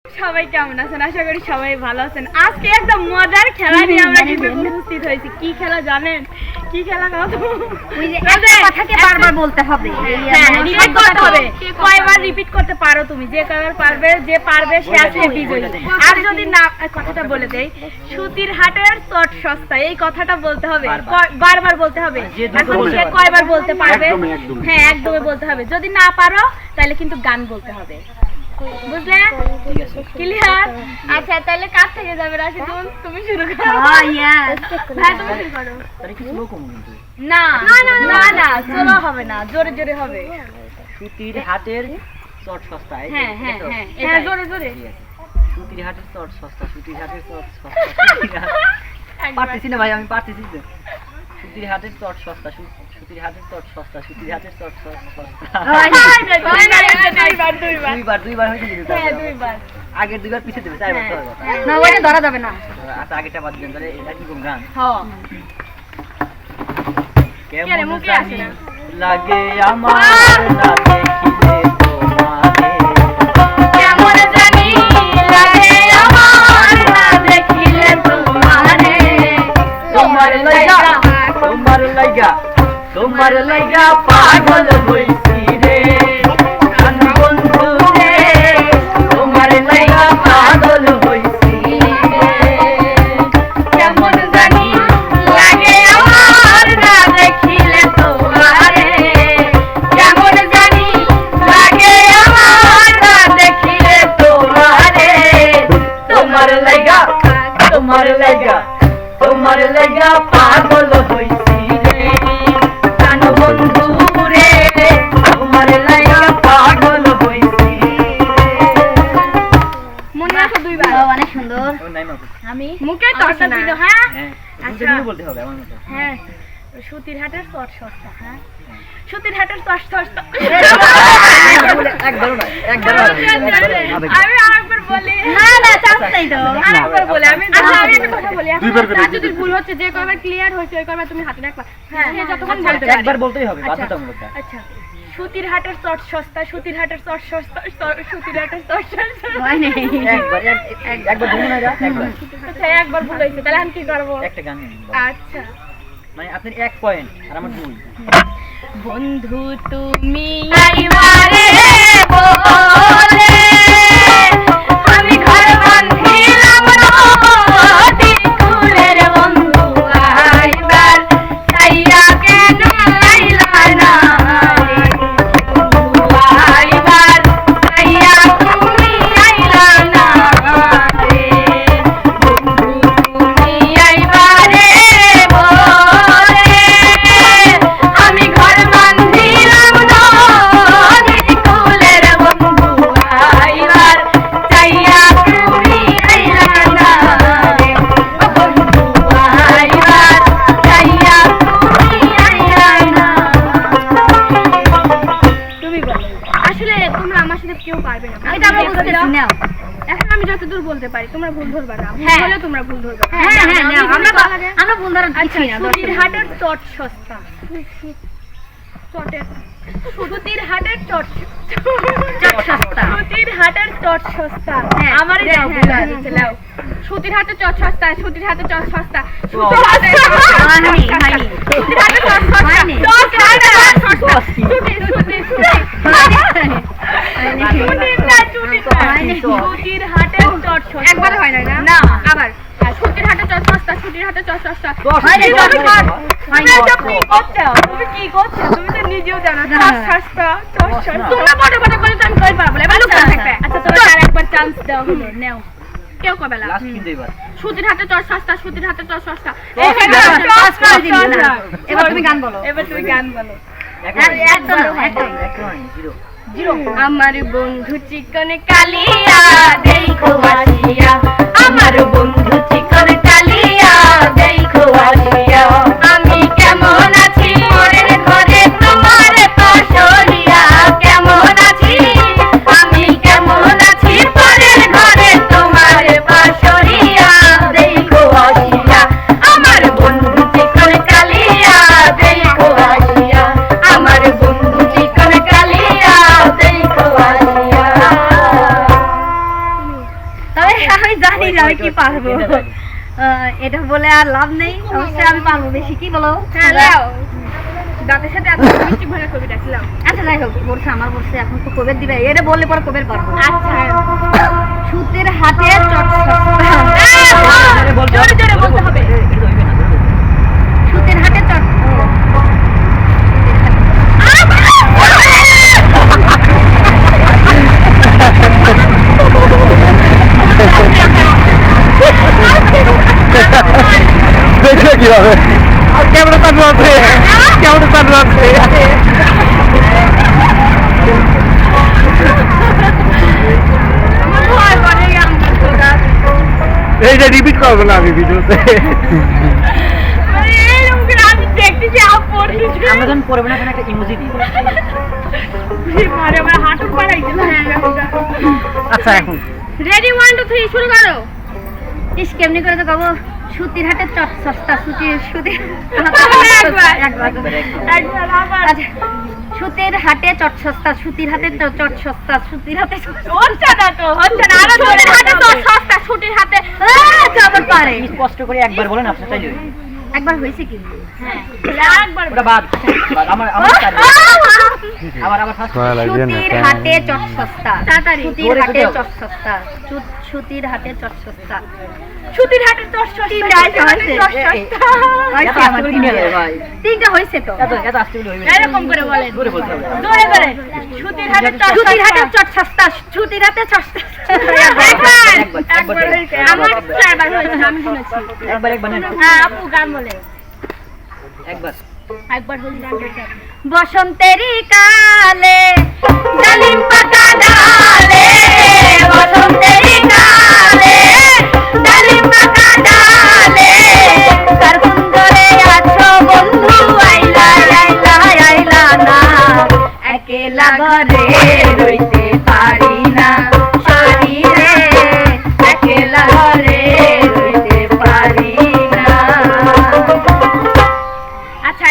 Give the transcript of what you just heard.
সবাই কেমন আছেন? আশা করি সবাই ভালো আছেন। আজকে একটা মজার খেলা নিয়ে আমরা কিন্তু উপস্থিত হয়েছি। কি খেলা জানেন? কি খেলা কথাকে বারবার বলতে হবে, রিপিট করতে হবে। কয়বার রিপিট করতে পারো তুমি? যে কয়বার পারবে, যে পারবে সে আজকে বিজয়ী। আর যদি না, কথাটা বলে দেই, সুতির হাটের চট সস্তা, এই কথাটা বলতে হবে, বারবার বলতে হবে। এখন সে কয়বার বলতে পারবে? হ্যাঁ, একদমই বলতে হবে। যদি না পারো তাহলে কিন্তু গান বলতে হবে, বুঝলে? ক্লিয়ার? আচ্ছা, তাহলে কার থেকে যাবে? রাশিদ, তুমি শুরু করো। হ্যাঁ, তুমি শুরু করো। না না না না, চলো হবে না, জোরে জোরে হবে। সুতির হাটের চট সস্তা। হ্যাঁ হ্যাঁ হ্যাঁ, এটা জোরে জোরে। সুতির হাটের চট সস্তা, সুতির হাটের চট সস্তা। পারতেছি না ভাই, আমি পারতেছি তো। সুতির হাটের চট সস্তা, সুতির হাটের চট সস্তা, সুতির হাটের চট সস্তা। দুইবার হয়েছে কিন্তু। হ্যাঁ, দুইবার। আগের দুইবার পিছে দেবে, চারবার তো হবে। না ওটা ধরা যাবে না। আচ্ছা, আগেরটা বাদ দেন তাহলে। এটা কি কোন গান? হ্যাঁ, কেমন মুখে আসে না। লাগে আমার না দেখিলে তোমারে, কেমন জানি লাগে আমার না দেখিলে তোমারে, তোমার লাইগা, তোমার লাইগা, তোমার লাইগা পাগল হইছি রে কান বন্ধু রে, তোমার লাইগা পাগল হইছি রে। কেমন জানি লাগে আমার না দেখিলে তোমারে, কেমন জানি লাগে আমার না দেখিলে তোমারে, তোমার লাইগা, তোমার লাইগা, তোমার লাইগা পাগল হইছি রে কান বন্ধু রে, তোমার লাইগা পাগল হইছি রে। মনে রাখো দুইবার। অনেক সুন্দর। ও নাই মা, আমি মুখে তরকারি দিল। হ্যাঁ হ্যাঁ আচ্ছা। তুমি বলতে হবে আমার মতো। হ্যাঁ, সুতির হাটের চট সস্তা। হ্যাঁ, সুতির হাটের চট সস্তা। একবারও না, একবারও না। আমি আরেকবার বলি। না না, চান্স নাই তো। আরেকবার বলি। আমি একটা কথা বলি। দুইবার করে যদি ভুল হচ্ছে, যে কয়বার ক্লিয়ার হয়েছে ওই কয়বার তুমি হাতে রাখবা। হ্যাঁ, যতক্ষণ বলতে একবার বলতেই হবে, আচ্ছা বাধ্যতামূলক। আচ্ছা, সুতির হাটের চট সস্তা, সুতির হাটের চট সস্তা, সুতির হাটের চট সস্তা। হয় নাই। একবার ধরুন না, একবার আচ্ছা, একবার ভুল হয়েছে, তাহলে আমি কি করবো? একটা গান বলুন। আচ্ছা, মানে আপনার 1 পয়েন্ট আর আমার 2। বন্ধু তুমি আইবারে বলে আমি ঘর বাঁধিলাম নদী কূলের, বন্ধু আইবার চাইয়া কেন আইলা না রে, বন্ধু আইবার চাইয়া তুমি আইলা না রে, বন্ধু তুমি আইবারে বলে আমি ঘর বাঁধিলাম নদী কূলের, বন্ধু আইবার চাইয়া তুমি আইলা না রে, বন্ধু আইবার চাইয়া তুমি আইলা না। তুমি বলো। আসলে তোমরা আমার সাথে কেউ পারবে না, এটা আমরা বুঝতে পারছি না। এখন আমি যতদূর বলতে পারি, তোমরা ভুল ধরবে না। ভুল হ্যাঁ। হলে তোমরা ভুল ধরবে না। হ্যাঁ হ্যাঁ, নাও। আমরা ভুল ধরা আচ্ছা, দিচ্ছি না। সুতির হাটের চট সস্তা। চটের সুতির হাটের চট সস্তা। সুতির হাটের চট সস্তা। হ্যাঁ, আমারই হ্যাঁ, দাও, হ্যাঁ, বুঝা হ্যাঁ, যাচ্ছে, নাও। সুতির হাটের চট সস্তা, সুতির হাটের চট সস্তা, হয়নি, সুতির হাটের চট সস্তা, হয়নি। চট হাটের চট সস্তা, সুতির সুতির সুতির সুতির হাটের চট সস্তা। একবার হয় না? না, আবার সুতির হাটের চট সস্তা, সুতির হাটের চট সস্তা। হয়নি, তুমি হয়নি। কি করছো? তুমি কি করছো? তুমি তো নিজেও জানো না। চট সস্তা, চট সস্তা। তোমরা বড় বড় করে তো আমি কই পারবো না। এবার লোক থাকবে। আচ্ছা, তোমার আরেকবার চান্স দেওয়া হলো, নাও। কেউ কবে না? লাস্ট কিন্তু এবার। সুতির হাতে চট সস্তা, সুতির হাতে চট সস্তা। এবার তুমি গান বলো। এবার তুমি গান বলো। একদম একদম। জিরো। আমার বন্ধু চিকন কালিয়া দেখো আসিয়া, আমার বন্ধু চিকন কালিয়া দেখো আসিয়া, আমি কেমন আছি মনের ঘরে তোমার পাশরিয়া, কেমন আছি আমি কেমন আছি পরের ঘরে তোমার পাশরিয়া, দেখো আসিয়া আমার বন্ধু চিকন কালিয়া দেখো আসিয়া, আমার বন্ধু চিকন কালিয়া দেখো আসিয়া। আমি জানি না আমি কি পারবো। এটা বলে আর লাভ নেই, অবশ্যই আমি পারবো বেশি। কি বলো? হ্যাঁ লাও দাঁতের সাথে এত মিষ্টি ভরা কবি ডাকলাম। আচ্ছা যাই হোক, বলছে আমার বলছে এখন তো কবের দিবে, এটা বললে পরে কবের পারবো। আচ্ছা সুতির হাটে চট সস্তা। জোরে জোরে বলতে হবে। সুতির হাটে চট দেখলে কিভাবে কেমন চালু আছে, কেমন চালু আছে। ভয় করে গান বলতে। এইটা রিপিট করবো না আমি ভিডিওতে। মানে এরকম করে আমি দেখতেছি আপ পড়তেছি। আমরা যখন পড়বে না একটা ইমোজি দিই। মারে আমার হাঁটুর পাড়াইছে না। আচ্ছা এখন রেডি 1 2 3 শুরু করো। ইস কেমনি করে তো গাবো। সুতির হাটে চট সস্তা। সুতির একবার আবার আচ্ছা, সুতির হাটে চট সস্তা। সুতির হাতে চট সস্তা। সুতির হাতে হচ্ছে না তো হচ্ছে না। আরো জোরে হাতে তো সস্তা ছুটির হাতে। আবার পারে। কষ্ট করে একবার বলেন আপনার চাইলে হবে। একবার হয়েছে কি? হ্যাঁ একবার ওটা বাদ বাদ, আমার চাইলে আবার ফার্স্ট সুতির হাটে চট সস্তা। তাড়াতাড়ি। সুতির হাটে চট সস্তা। সুতির হাটে চট সস্তা। ছুটির হাটে 10 সস্তা। হয়েছে আমার তিনটা হয়েছে তো। এত আস্তে বলে হইবে। এরকম করে বলেন। জোরে বলতে হবে। জোরে করে ছুটির হাটে সুতির হাটে চট সস্তা। সুতির হাটে চট সস্তা। একবার হয়েছে। আমার 4বার হয়েছে আমি শুনেছি। একবার নেন। হ্যাঁ আপু গান বলে। একবার একবার হয়েছে গান বলতে হবে। বসন্তেরই কালে ডালিম পাতা ডালে। বসন্তেরই কালে ডালিম পাতা ডালে। কার কুঞ্জরে আছো বন্ধু আইলা আইলা আইলা না। একেলা ঘরে রইতে পারি না।